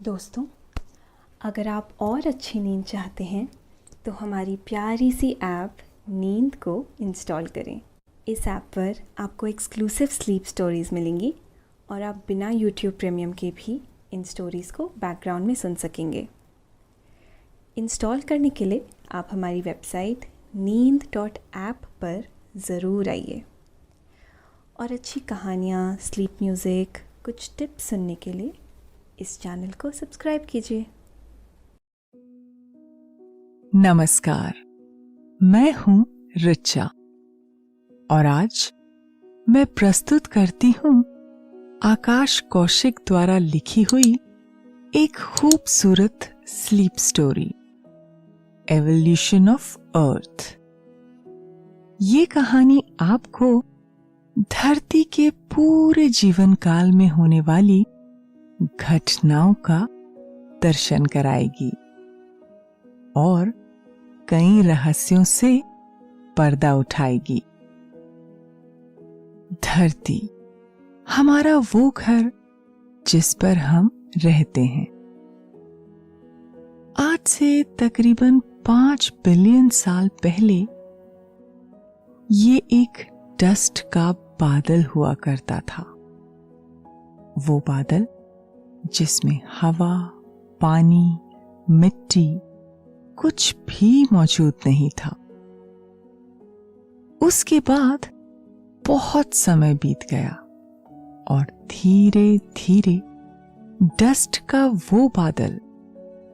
दोस्तों, अगर आप और अच्छी नींद चाहते हैं तो हमारी प्यारी सी ऐप नींद को इंस्टॉल करें। इस ऐप पर आपको एक्सक्लूसिव स्लीप स्टोरीज़ मिलेंगी और आप बिना यूट्यूब प्रीमियम के भी इन स्टोरीज़ को बैकग्राउंड में सुन सकेंगे। इंस्टॉल करने के लिए आप हमारी वेबसाइट neend.app पर ज़रूर आइए और अच्छी कहानियाँ, स्लीप म्यूज़िक, कुछ टिप्स सुनने के लिए इस चैनल को सब्सक्राइब कीजिए। नमस्कार, मैं हूं रिचा और आज मैं प्रस्तुत करती हूं आकाश कौशिक द्वारा लिखी हुई एक खूबसूरत sleep story, evolution of earth. ये कहानी आपको धरती के पूरे जीवन काल में होने वाली घटनाओं का दर्शन कराएगी और कई रहस्यों से पर्दा उठाएगी। धरती, हमारा वो घर जिस पर हम रहते हैं। आज से तकरीबन 5 बिलियन साल पहले ये एक डस्ट का बादल हुआ करता था। वो बादल जिसमें हवा, पानी, मिट्टी कुछ भी मौजूद नहीं था। उसके बाद बहुत समय बीत गया और धीरे धीरे डस्ट का वो बादल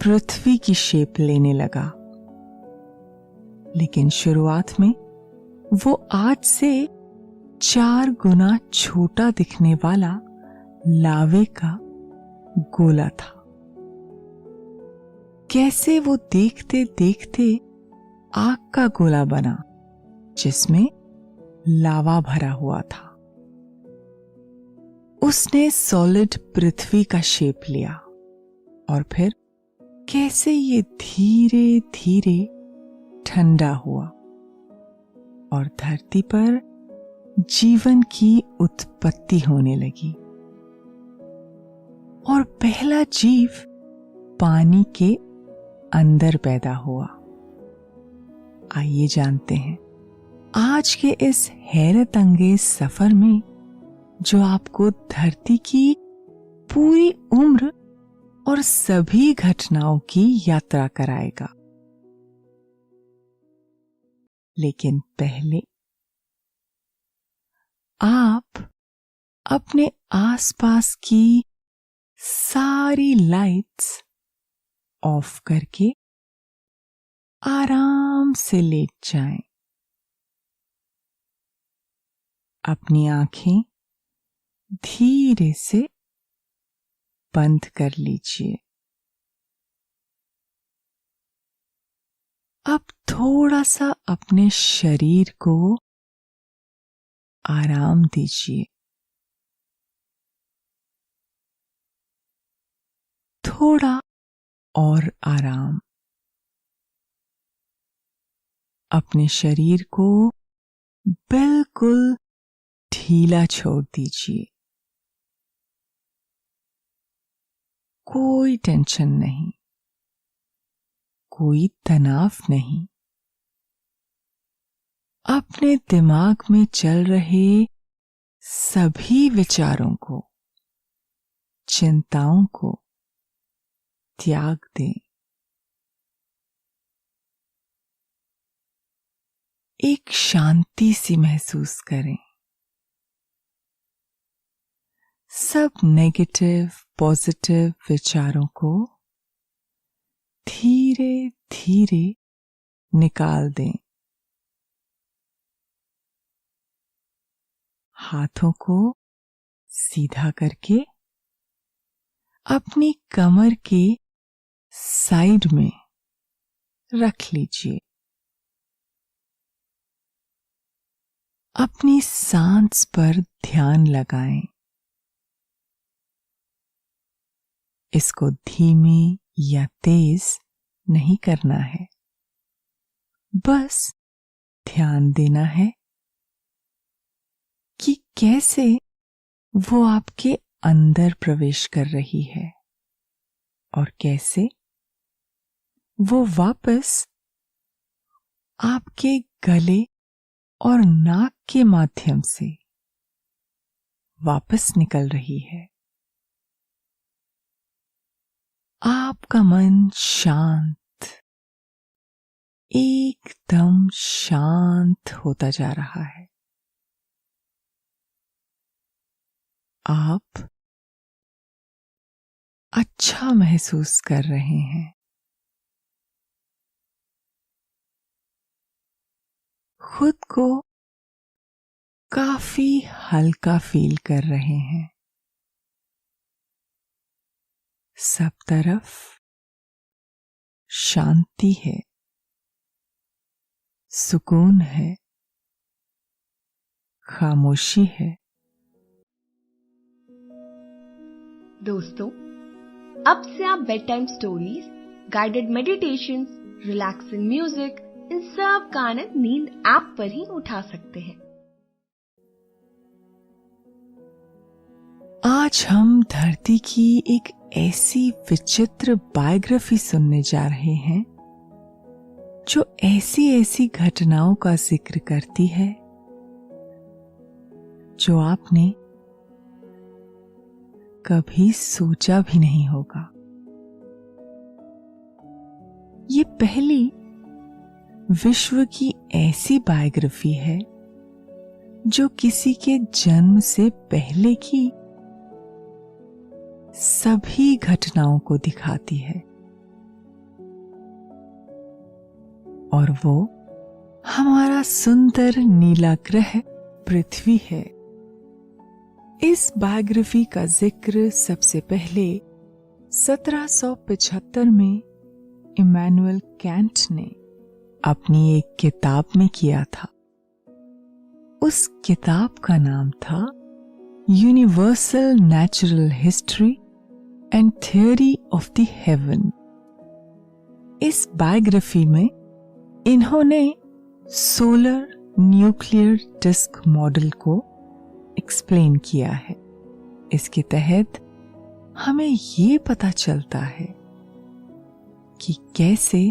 पृथ्वी की शेप लेने लगा। लेकिन शुरुआत में वो आज से 4 गुना छोटा दिखने वाला लावे का गोला था। कैसे वो देखते देखते आग का गोला बना जिसमें लावा भरा हुआ था। उसने सॉलिड पृथ्वी का शेप लिया और फिर कैसे ये धीरे धीरे ठंडा हुआ और धरती पर जीवन की उत्पत्ति होने लगी और पहला जीव पानी के अंदर पैदा हुआ। आइए जानते हैं आज के इस हैरत अंगेज सफर में जो आपको धरती की पूरी उम्र और सभी घटनाओं की यात्रा कराएगा। लेकिन पहले आप अपने आसपास की सारी लाइट्स ऑफ करके आराम से लेट जाएं। अपनी आंखें धीरे से बंद कर लीजिए। अब थोड़ा सा अपने शरीर को आराम दीजिए। थोड़ा और आराम। अपने शरीर को बिल्कुल ढीला छोड़ दीजिए। कोई टेंशन नहीं, कोई तनाव नहीं। अपने दिमाग में चल रहे सभी विचारों को, चिंताओं को त्याग दें। एक शांति सी महसूस करें। सब नेगेटिव पॉजिटिव विचारों को धीरे धीरे निकाल दें। हाथों को सीधा करके अपनी कमर के साइड में रख लीजिए। अपनी सांस पर ध्यान लगाएं। इसको धीमी या तेज नहीं करना है, बस ध्यान देना है कि कैसे वो आपके अंदर प्रवेश कर रही है। और कैसे वो वापस आपके गले और नाक के माध्यम से वापस निकल रही है। आपका मन शांत, एकदम शांत होता जा रहा है। आप अच्छा महसूस कर रहे हैं। खुद को काफी हल्का फील कर रहे हैं। सब तरफ शांति है, सुकून है, खामोशी है। दोस्तों, अब से आप bed time stories, guided meditations, relaxing music, इन सब का आनंद नींद ऐप पर ही उठा सकते हैं। आज हम धरती की एक ऐसी विचित्र बायोग्राफी सुनने जा रहे हैं जो ऐसी घटनाओं का जिक्र करती है जो आपने कभी सोचा भी नहीं होगा। ये पहली विश्व की ऐसी बायोग्राफी है जो किसी के जन्म से पहले की सभी घटनाओं को दिखाती है, और वो हमारा सुंदर नीला ग्रह पृथ्वी है। इस बायोग्राफी का जिक्र सबसे पहले 1775 में इमैनुअल कैंट ने अपनी एक किताब में किया था। उस किताब का नाम था universal natural history and theory of the haven. इस बायोग्राफी में इन्होंने सोलर न्यूक्लियर डिस्क मॉडल को एक्सप्लेन किया है। इसके तहत हमें ये पता चलता है कि कैसे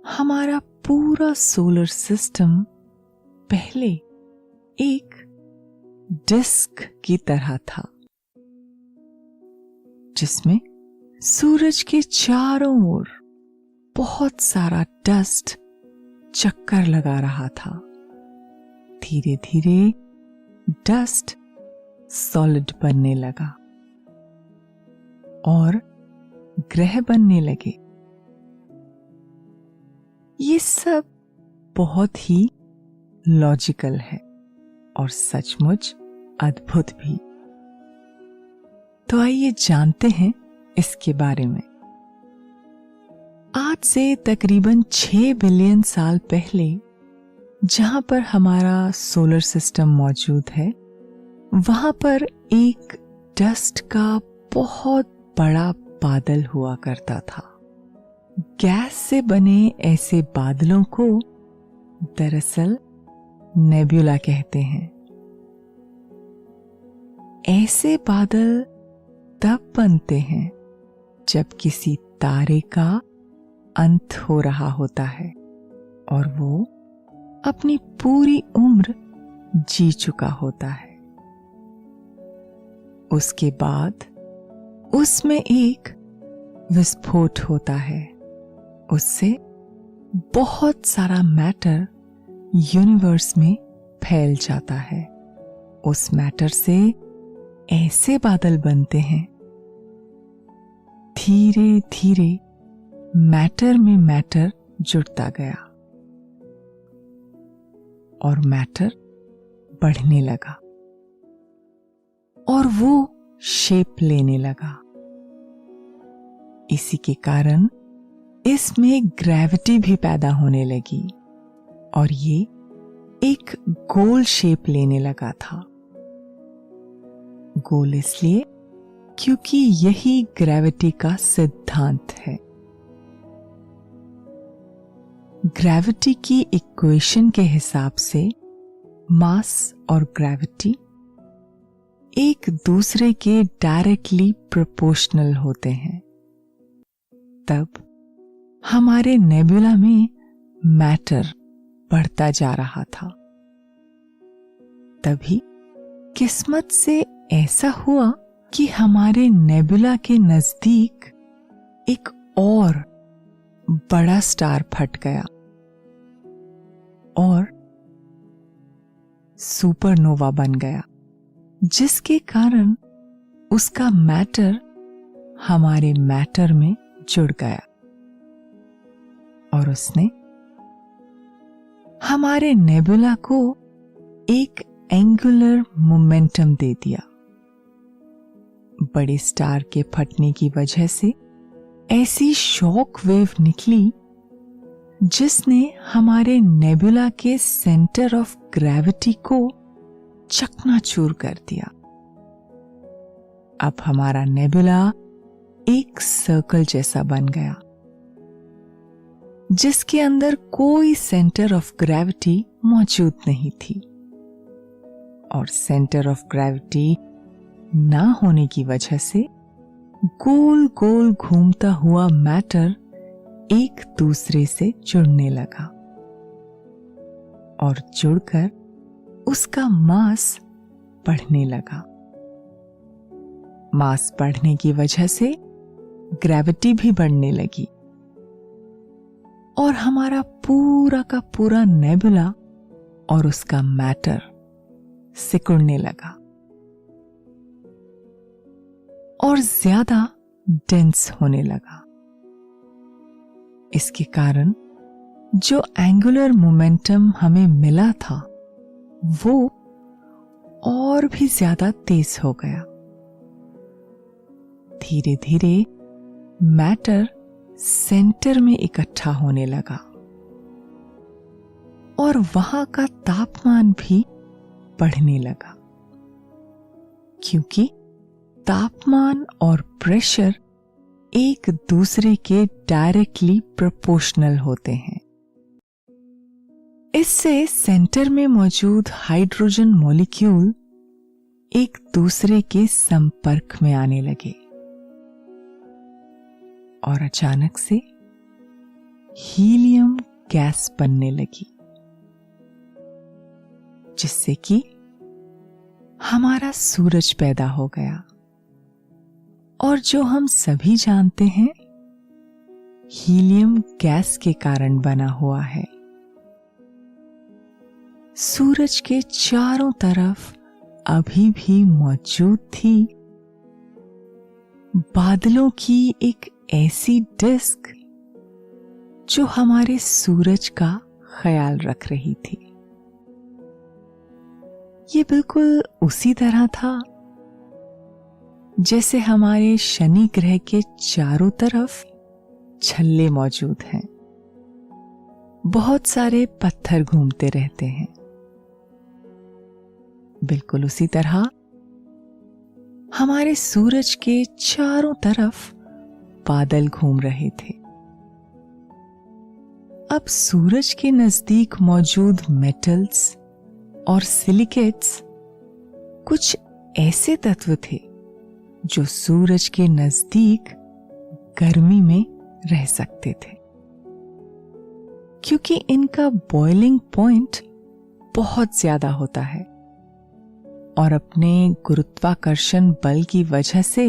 हमारा पूरा सोलर सिस्टम पहले एक डिस्क की तरह था, जिसमें सूरज के चारों ओर बहुत सारा डस्ट चक्कर लगा रहा था। धीरे धीरे डस्ट सॉलिड बनने लगा और ग्रह बनने लगे। ये सब बहुत ही लॉजिकल है और सचमुच अद्भुत भी। तो आइए जानते हैं इसके बारे में। आज से तकरीबन 6 बिलियन साल पहले जहां पर हमारा सोलर सिस्टम मौजूद है, वहां पर एक डस्ट का बहुत बड़ा बादल हुआ करता था। गैस से बने ऐसे बादलों को दरअसल नेब्यूला कहते हैं। ऐसे बादल तब बनते हैं जब किसी तारे का अंत हो रहा होता है और वो अपनी पूरी उम्र जी चुका होता है। उसके बाद उसमें एक विस्फोट होता है। उससे बहुत सारा मैटर यूनिवर्स में फैल जाता है। उस मैटर से ऐसे बादल बनते हैं। धीरे धीरे मैटर में मैटर जुड़ता गया और मैटर बढ़ने लगा और वो शेप लेने लगा। इसी के कारण इसमें ग्रेविटी भी पैदा होने लगी और ये एक गोल शेप लेने लगा था। गोल इसलिए क्योंकि यही ग्रेविटी का सिद्धांत है। ग्रेविटी की इक्वेशन के हिसाब से मास और ग्रेविटी एक दूसरे के डायरेक्टली प्रोपोर्शनल होते हैं। तब हमारे नेबुला में मैटर बढ़ता जा रहा था। तभी किस्मत से ऐसा हुआ कि हमारे नेबुला के नजदीक एक और बड़ा स्टार फट गया और सुपरनोवा बन गया, जिसके कारण उसका मैटर हमारे मैटर में जुड़ गया और उसने हमारे नेबुला को एक एंगुलर मोमेंटम दे दिया। बड़े स्टार के फटने की वजह से ऐसी शॉक वेव निकली जिसने हमारे नेबुला के सेंटर ऑफ ग्रेविटी को चकनाचूर कर दिया। अब हमारा नेबुला एक सर्कल जैसा बन गया जिसके अंदर कोई सेंटर ऑफ ग्रेविटी मौजूद नहीं थी, और सेंटर ऑफ ग्रेविटी ना होने की वजह से गोल गोल घूमता हुआ मैटर एक दूसरे से जुड़ने लगा और जुड़कर उसका मास बढ़ने लगा। मास बढ़ने की वजह से ग्रेविटी भी बढ़ने लगी और हमारा पूरा का पूरा नेबुला और उसका मैटर सिकुड़ने लगा और ज्यादा डेंस होने लगा। इसके कारण जो एंगुलर मोमेंटम हमें मिला था वो और भी ज्यादा तेज हो गया। धीरे धीरे मैटर सेंटर में इकट्ठा होने लगा और वहां का तापमान भी बढ़ने लगा, क्योंकि तापमान और प्रेशर एक दूसरे के डायरेक्टली प्रोपोर्शनल होते हैं। इससे सेंटर में मौजूद हाइड्रोजन मॉलिक्यूल एक दूसरे के संपर्क में आने लगे और अचानक से हीलियम गैस बनने लगी, जिससे कि हमारा सूरज पैदा हो गया। और जो हम सभी जानते हैं हीलियम गैस के कारण बना हुआ है। सूरज के चारों तरफ अभी भी मौजूद थी बादलों की एक ऐसी डिस्क जो हमारे सूरज का ख्याल रख रही थी। ये बिल्कुल उसी तरह था जैसे हमारे शनि ग्रह के चारों तरफ छल्ले मौजूद हैं। बहुत सारे पत्थर घूमते रहते हैं। बिल्कुल उसी तरह हमारे सूरज के चारों तरफ बादल घूम रहे थे। अब सूरज के नजदीक मौजूद मेटल्स और सिलिकेट्स कुछ ऐसे तत्व थे जो सूरज के नजदीक गर्मी में रह सकते थे, क्योंकि इनका बॉइलिंग पॉइंट बहुत ज्यादा होता है और अपने गुरुत्वाकर्षण बल की वजह से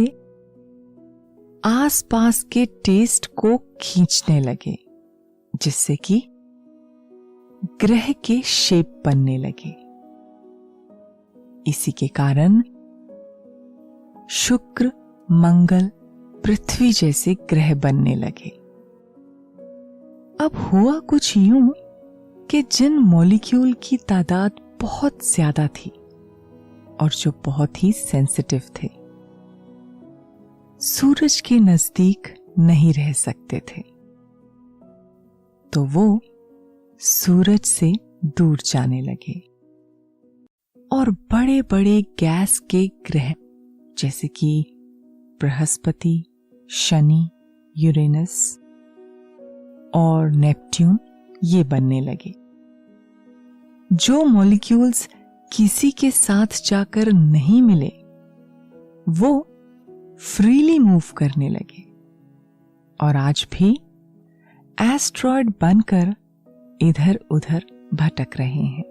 आसपास के टेस्ट को खींचने लगे, जिससे कि ग्रह के शेप बनने लगे। इसी के कारण शुक्र, मंगल, पृथ्वी जैसे ग्रह बनने लगे। अब हुआ कुछ यूं कि जिन मॉलिक्यूल की तादाद बहुत ज्यादा थी और जो बहुत ही सेंसिटिव थे, सूरज के नजदीक नहीं रह सकते थे, तो वो सूरज से दूर जाने लगे और बड़े बड़े गैस के ग्रह जैसे कि बृहस्पति, शनि, यूरेनस और नेपट्यून ये बनने लगे। जो मॉलिक्यूल्स किसी के साथ जाकर नहीं मिले वो फ्रीली मूव करने लगे और आज भी एस्ट्रॉयड बनकर इधर उधर भटक रहे हैं।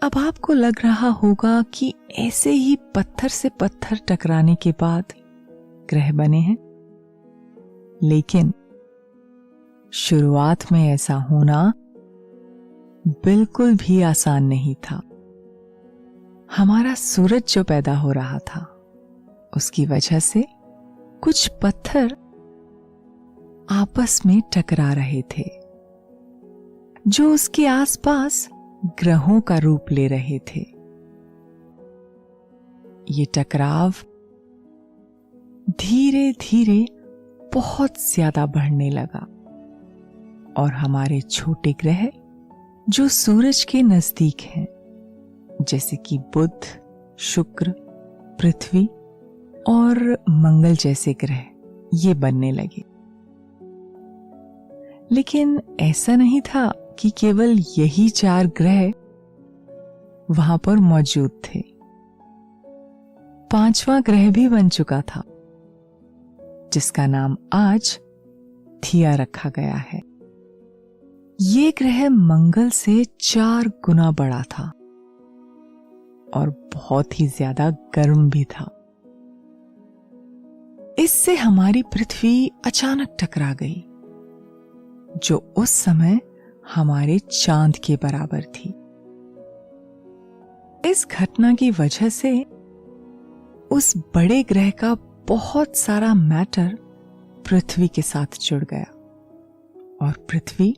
अब आपको लग रहा होगा कि ऐसे ही पत्थर से पत्थर टकराने के बाद ग्रह बने हैं, लेकिन शुरुआत में ऐसा होना बिल्कुल भी आसान नहीं था। हमारा सूरज जो पैदा हो रहा था, उसकी वजह से कुछ पत्थर आपस में टकरा रहे थे, जो उसके आसपास ग्रहों का रूप ले रहे थे। ये टकराव धीरे धीरे बहुत ज्यादा बढ़ने लगा और हमारे छोटे ग्रह जो सूरज के नजदीक हैं, जैसे कि बुध, शुक्र, पृथ्वी और मंगल जैसे ग्रह, ये बनने लगे। लेकिन ऐसा नहीं था कि केवल यही 4 ग्रह वहां पर मौजूद थे। 5वां ग्रह भी बन चुका था, जिसका नाम आज थिया रखा गया है। ये ग्रह मंगल से 4 गुना बड़ा था और बहुत ही ज्यादा गर्म भी था। इससे हमारी पृथ्वी अचानक टकरा गई, जो उस समय हमारे चांद के बराबर थी। इस घटना की वजह से उस बड़े ग्रह का बहुत सारा मैटर पृथ्वी के साथ जुड़ गया और पृथ्वी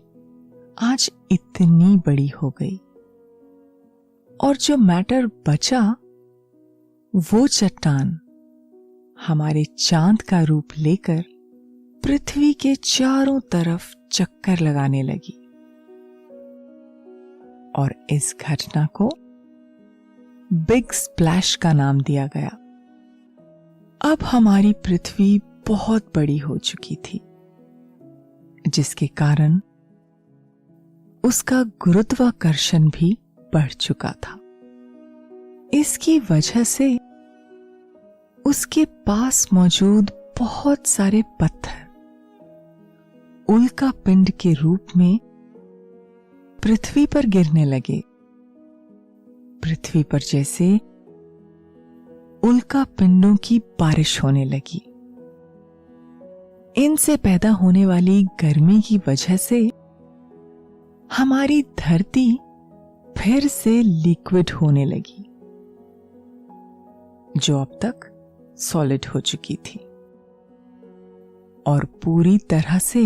आज इतनी बड़ी हो गई। और जो मैटर बचा, वो चट्टान हमारे चांद का रूप लेकर पृथ्वी के चारों तरफ चक्कर लगाने लगी। और इस घटना को बिग स्प्लैश का नाम दिया गया। अब हमारी पृथ्वी बहुत बड़ी हो चुकी थी, जिसके कारण उसका गुरुत्वाकर्षण भी बढ़ चुका था। इसकी वजह से उसके पास मौजूद बहुत सारे पत्थर उल्का पिंड के रूप में पृथ्वी पर गिरने लगे। पृथ्वी पर जैसे उल्का पिंडों की बारिश होने लगी। इनसे पैदा होने वाली गर्मी की वजह से हमारी धरती फिर से लिक्विड होने लगी, जो अब तक सॉलिड हो चुकी थी और पूरी तरह से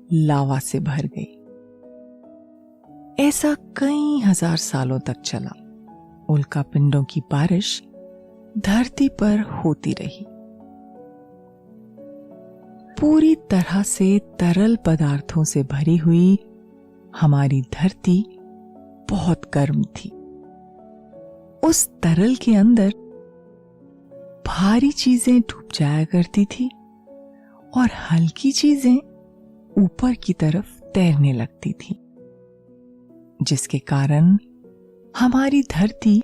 लावा से भर गई। ऐसा कई हजार सालों तक चला। उल्का पिंडों की बारिश धरती पर होती रही। पूरी तरह से तरल पदार्थों से भरी हुई हमारी धरती बहुत गर्म थी। उस तरल के अंदर भारी चीजें डूब जाया करती थी और हल्की चीजें ऊपर की तरफ तैरने लगती थी, जिसके कारण हमारी धरती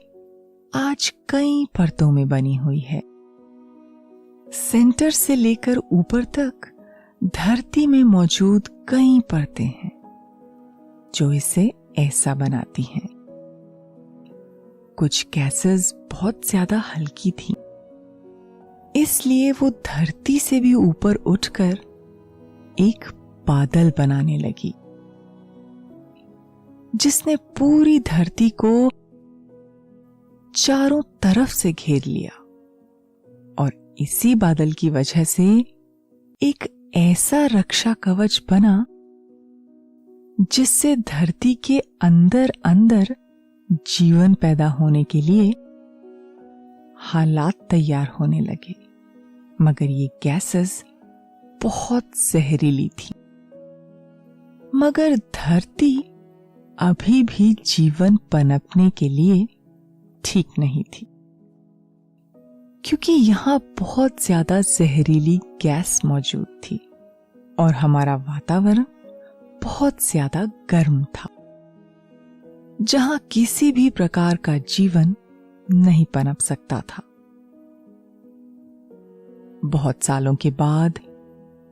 आज कई परतों में बनी हुई है। सेंटर से लेकर ऊपर तक धरती में मौजूद कई परतें हैं, जो इसे ऐसा बनाती हैं। कुछ गैसेस बहुत ज्यादा हल्की थी, इसलिए वो धरती से भी ऊपर उठकर एक बादल बनाने लगी, जिसने पूरी धरती को चारों तरफ से घेर लिया। और इसी बादल की वजह से एक ऐसा रक्षा कवच बना, जिससे धरती के अंदर अंदर जीवन पैदा होने के लिए हालात तैयार होने लगे। मगर ये गैसेस बहुत जहरीली थी। मगर धरती अभी भी जीवन पनपने के लिए ठीक नहीं थी, क्योंकि यहां बहुत ज्यादा जहरीली गैस मौजूद थी और हमारा वातावरण बहुत ज्यादा गर्म था, जहां किसी भी प्रकार का जीवन नहीं पनप सकता था। बहुत सालों के बाद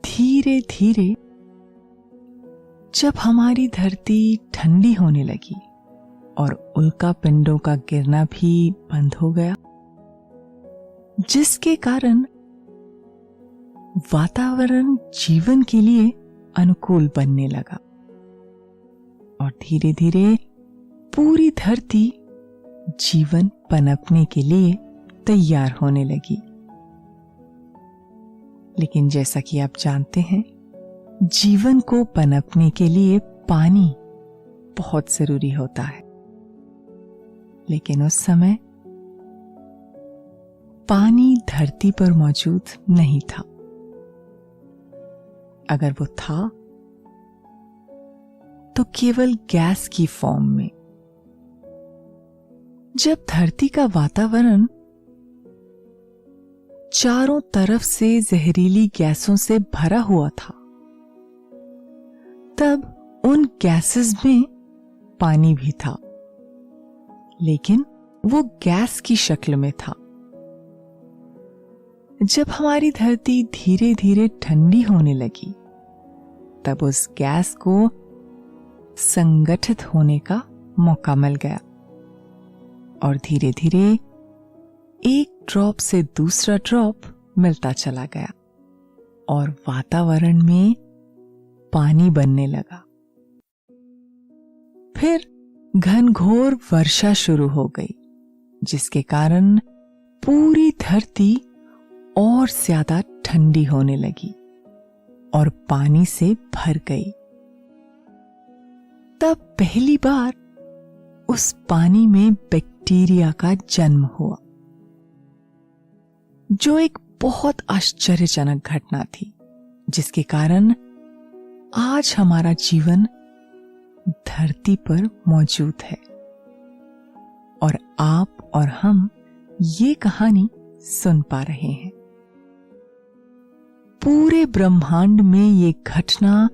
धीरे धीरे जब हमारी धरती ठंडी होने लगी और उल्का पिंडों का गिरना भी बंद हो गया, जिसके कारण वातावरण जीवन के लिए अनुकूल बनने लगा और धीरे धीरे पूरी धरती जीवन पनपने के लिए तैयार होने लगी। लेकिन जैसा कि आप जानते हैं, जीवन को पनपने के लिए पानी बहुत जरूरी होता है। लेकिन उस समय पानी धरती पर मौजूद नहीं था। अगर वो था तो केवल गैस की फॉर्म में। जब धरती का वातावरण चारों तरफ से जहरीली गैसों से भरा हुआ था, तब उन गैसेस में पानी भी था, लेकिन वो गैस की शक्ल में था। जब हमारी धरती धीरे धीरे ठंडी होने लगी, तब उस गैस को संगठित होने का मौका मिल गया और धीरे धीरे एक ड्रॉप से दूसरा ड्रॉप मिलता चला गया और वातावरण में पानी बनने लगा। फिर घनघोर वर्षा शुरू हो गई, जिसके कारण पूरी धरती और ज्यादा ठंडी होने लगी और पानी से भर गई। तब पहली बार उस पानी में बैक्टीरिया का जन्म हुआ, जो एक बहुत आश्चर्यजनक घटना थी, जिसके कारण आज हमारा जीवन धरती पर मौजूद है और आप और हम ये कहानी सुन पा रहे हैं। पूरे ब्रह्मांड में ये घटना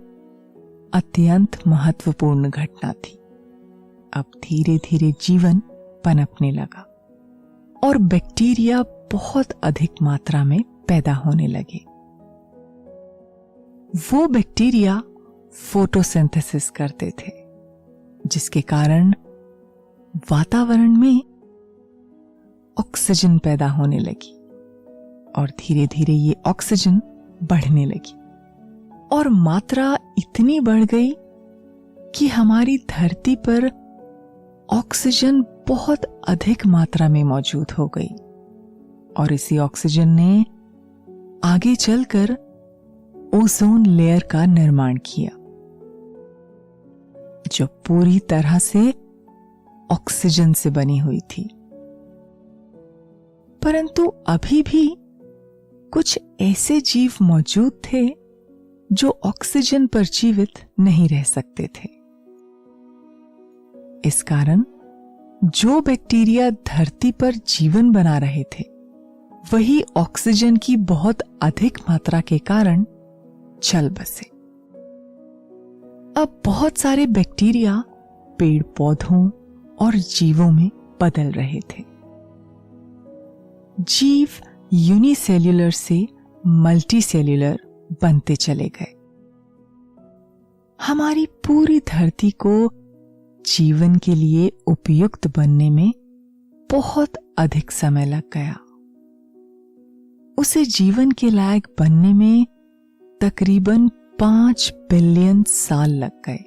अत्यंत महत्वपूर्ण घटना थी। अब धीरे धीरे जीवन पनपने लगा और बैक्टीरिया बहुत अधिक मात्रा में पैदा होने लगे। वो बैक्टीरिया फोटोसिंथेसिस करते थे, जिसके कारण वातावरण में ऑक्सीजन पैदा होने लगी और धीरे धीरे ये ऑक्सीजन बढ़ने लगी और मात्रा इतनी बढ़ गई कि हमारी धरती पर ऑक्सीजन बहुत अधिक मात्रा में मौजूद हो गई और इसी ऑक्सीजन ने आगे चलकर ओजोन लेयर का निर्माण किया, जो पूरी तरह से ऑक्सीजन से बनी हुई थी। परंतु अभी भी कुछ ऐसे जीव मौजूद थे जो ऑक्सीजन पर जीवित नहीं रह सकते थे। इस कारण जो बैक्टीरिया धरती पर जीवन बना रहे थे, वही ऑक्सीजन की बहुत अधिक मात्रा के कारण चल बसे। अब बहुत सारे बैक्टीरिया पेड़ पौधों और जीवों में बदल रहे थे। जीव यूनिसेल्यूलर से मल्टीसेल्यूलर बनते चले गए। हमारी पूरी धरती को जीवन के लिए उपयुक्त बनने में बहुत अधिक समय लग गया। उसे जीवन के लायक बनने में तकरीबन 5 बिलियन साल लग गए,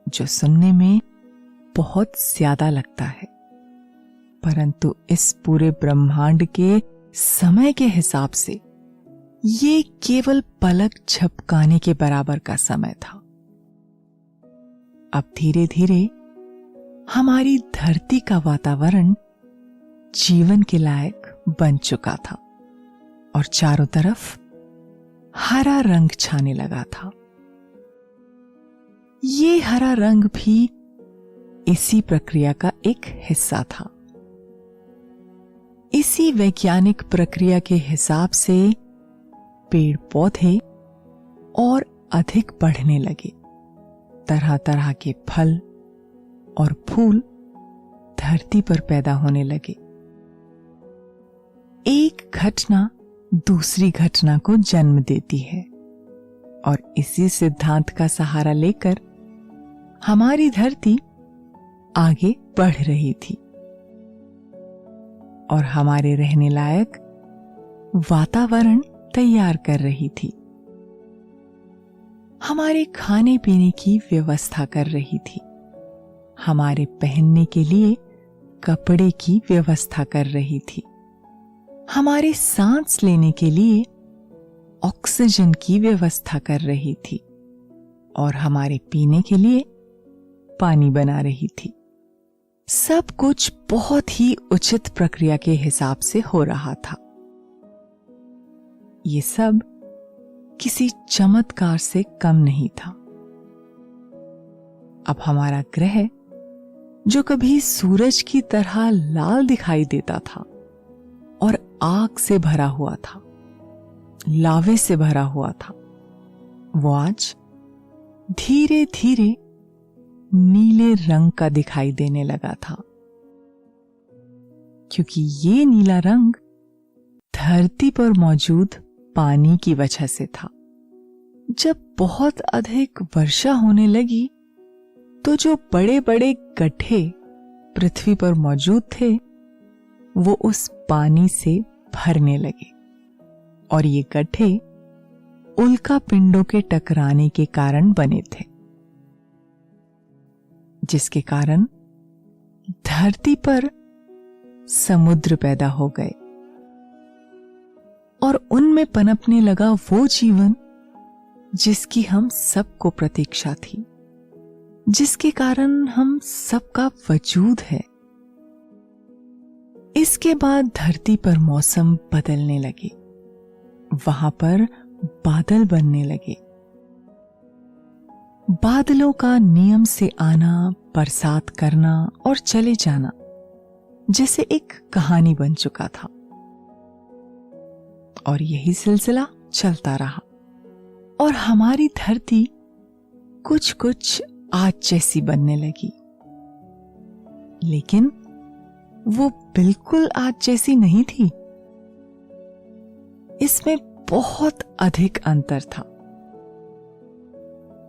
जो सुनने में बहुत ज्यादा लगता है, परंतु इस पूरे ब्रह्मांड के समय के हिसाब से ये केवल पलक झपकाने के बराबर का समय था। अब धीरे धीरे हमारी धरती का वातावरण जीवन के लायक बन चुका था और चारों तरफ हरा रंग छाने लगा था। ये हरा रंग भी इसी प्रक्रिया का एक हिस्सा था। इसी वैज्ञानिक प्रक्रिया के हिसाब से पेड़ पौधे और अधिक बढ़ने लगे। तरह तरह के फल और फूल धरती पर पैदा होने लगे। एक घटना दूसरी घटना को जन्म देती है और इसी सिद्धांत का सहारा लेकर हमारी धरती आगे बढ़ रही थी और हमारे रहने लायक वातावरण तैयार कर रही थी, हमारे खाने पीने की व्यवस्था कर रही थी, हमारे पहनने के लिए कपड़े की व्यवस्था कर रही थी, हमारे सांस लेने के लिए ऑक्सीजन की व्यवस्था कर रही थी और हमारे पीने के लिए पानी बना रही थी। सब कुछ बहुत ही उचित प्रक्रिया के हिसाब से हो रहा था। ये सब किसी चमत्कार से कम नहीं था। अब हमारा ग्रह, जो कभी सूरज की तरह लाल दिखाई देता था और आग से भरा हुआ था, लावे से भरा हुआ था, वो आज धीरे धीरे नीले रंग का दिखाई देने लगा था, क्योंकि ये नीला रंग धरती पर मौजूद पानी की वजह से था। जब बहुत अधिक वर्षा होने लगी तो जो बड़े बड़े गड्ढे पृथ्वी पर मौजूद थे वो उस पानी से भरने लगे और ये गड्ढे उल्का पिंडों के टकराने के कारण बने थे, जिसके कारण धरती पर समुद्र पैदा हो गए और उनमें पनपने लगा वो जीवन जिसकी हम सबको प्रतीक्षा थी, जिसके कारण हम सबका वजूद है। इसके बाद धरती पर मौसम बदलने लगे, वहां पर बादल बनने लगे। बादलों का नियम से आना, बरसात करना और चले जाना जैसे एक कहानी बन चुका था और यही सिलसिला चलता रहा और हमारी धरती कुछ कुछ आज जैसी बनने लगी। लेकिन वो बिल्कुल आज जैसी नहीं थी, इसमें बहुत अधिक अंतर था,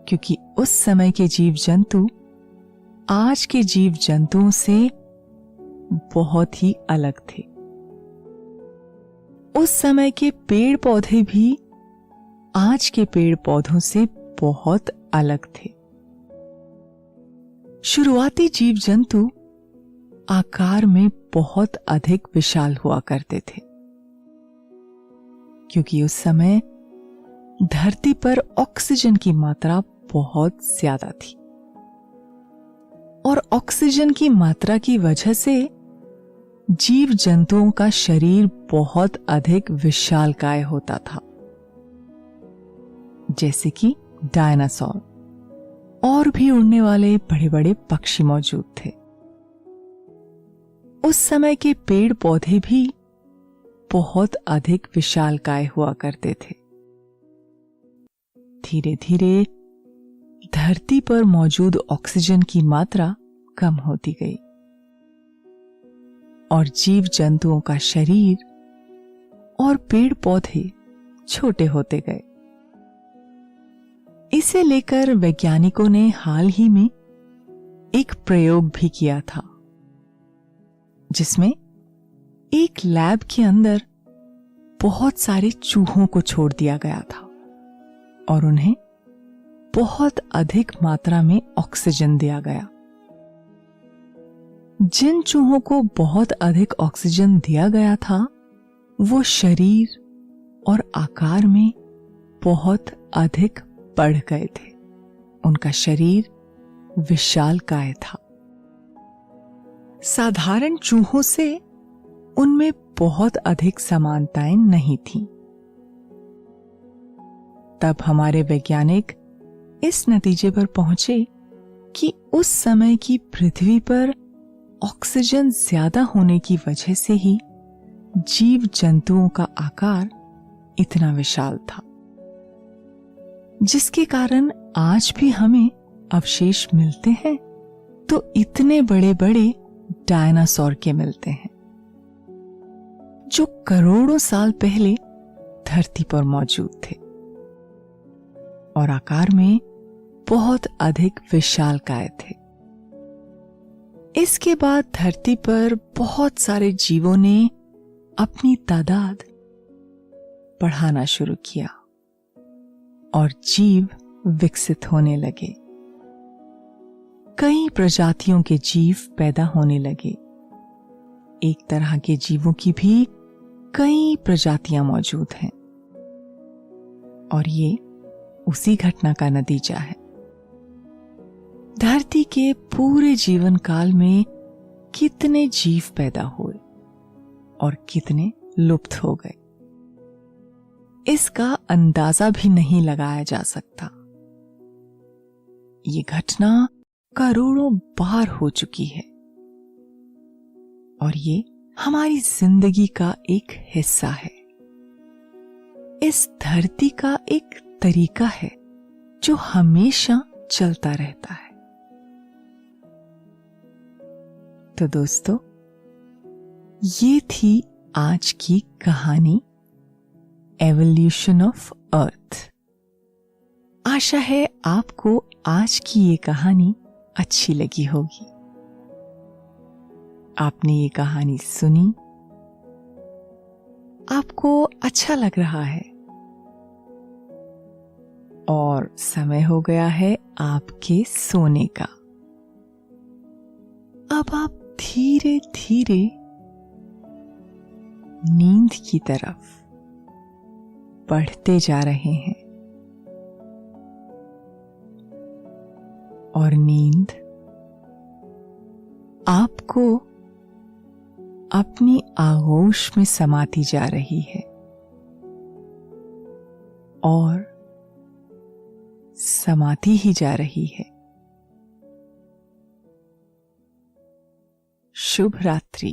क्योंकि उस समय के जीव जंतु आज के जीव जंतुओं से बहुत ही अलग थे। उस समय के पेड़ पौधे भी आज के पेड़ पौधों से बहुत अलग थे। शुरुआती जीव जंतु आकार में बहुत अधिक विशाल हुआ करते थे, क्योंकि उस समय धरती पर ऑक्सीजन की मात्रा बहुत ज्यादा थी और ऑक्सीजन की मात्रा की वजह से जीव जंतुओं का शरीर बहुत अधिक विशालकाय होता था, जैसे कि डायनासोर और भी उड़ने वाले बड़े बड़े पक्षी मौजूद थे। उस समय के पेड़ पौधे भी बहुत अधिक विशालकाय हुआ करते थे। धीरे धीरे धरती पर मौजूद ऑक्सीजन की मात्रा कम होती गई और जीव जंतुओं का शरीर और पेड़ पौधे छोटे होते गए। इसे लेकर वैज्ञानिकों ने हाल ही में एक प्रयोग भी किया था, जिसमें एक लैब के अंदर बहुत सारे चूहों को छोड़ दिया गया था और उन्हें बहुत अधिक मात्रा में ऑक्सीजन दिया गया। जिन चूहों को बहुत अधिक ऑक्सीजन दिया गया था वो शरीर और आकार में बहुत अधिक बढ़ गए थे। उनका शरीर विशालकाय था। साधारण चूहों से उनमें बहुत अधिक समानताएं नहीं थीं। तब हमारे वैज्ञानिक इस नतीजे पर पहुंचे कि उस समय की पृथ्वी पर ऑक्सीजन ज्यादा होने की वजह से ही जीव जंतुओं का आकार इतना विशाल था, जिसके कारण आज भी हमें अवशेष मिलते हैं तो इतने बड़े बड़े डायनासोर के मिलते हैं, जो करोड़ों साल पहले धरती पर मौजूद थे। और आकार में बहुत अधिक विशालकाय थे। इसके बाद धरती पर बहुत सारे जीवों ने अपनी तादाद बढ़ाना शुरू किया और जीव विकसित होने लगे। कई प्रजातियों के जीव पैदा होने लगे। एक तरह के जीवों की भी कई प्रजातियां मौजूद हैं और ये उसी घटना का नतीजा है। धरती के पूरे जीवन काल में कितने जीव पैदा हुए और कितने लुप्त हो गए, इसका अंदाजा भी नहीं लगाया जा सकता। ये घटना करोड़ों बार हो चुकी है और ये हमारी जिंदगी का एक हिस्सा है। इस धरती का एक तरीका है जो हमेशा चलता रहता है। तो दोस्तों, ये थी आज की कहानी एवोल्यूशन ऑफ अर्थ। आशा है आपको आज की ये कहानी अच्छी लगी होगी। आपने ये कहानी सुनी, आपको अच्छा लग रहा है और समय हो गया है आपके सोने का। अब आप धीरे धीरे नींद की तरफ बढ़ते जा रहे हैं और नींद आपको अपनी आगोश में समाती जा रही है और समाती ही जा रही है। शुभ रात्रि।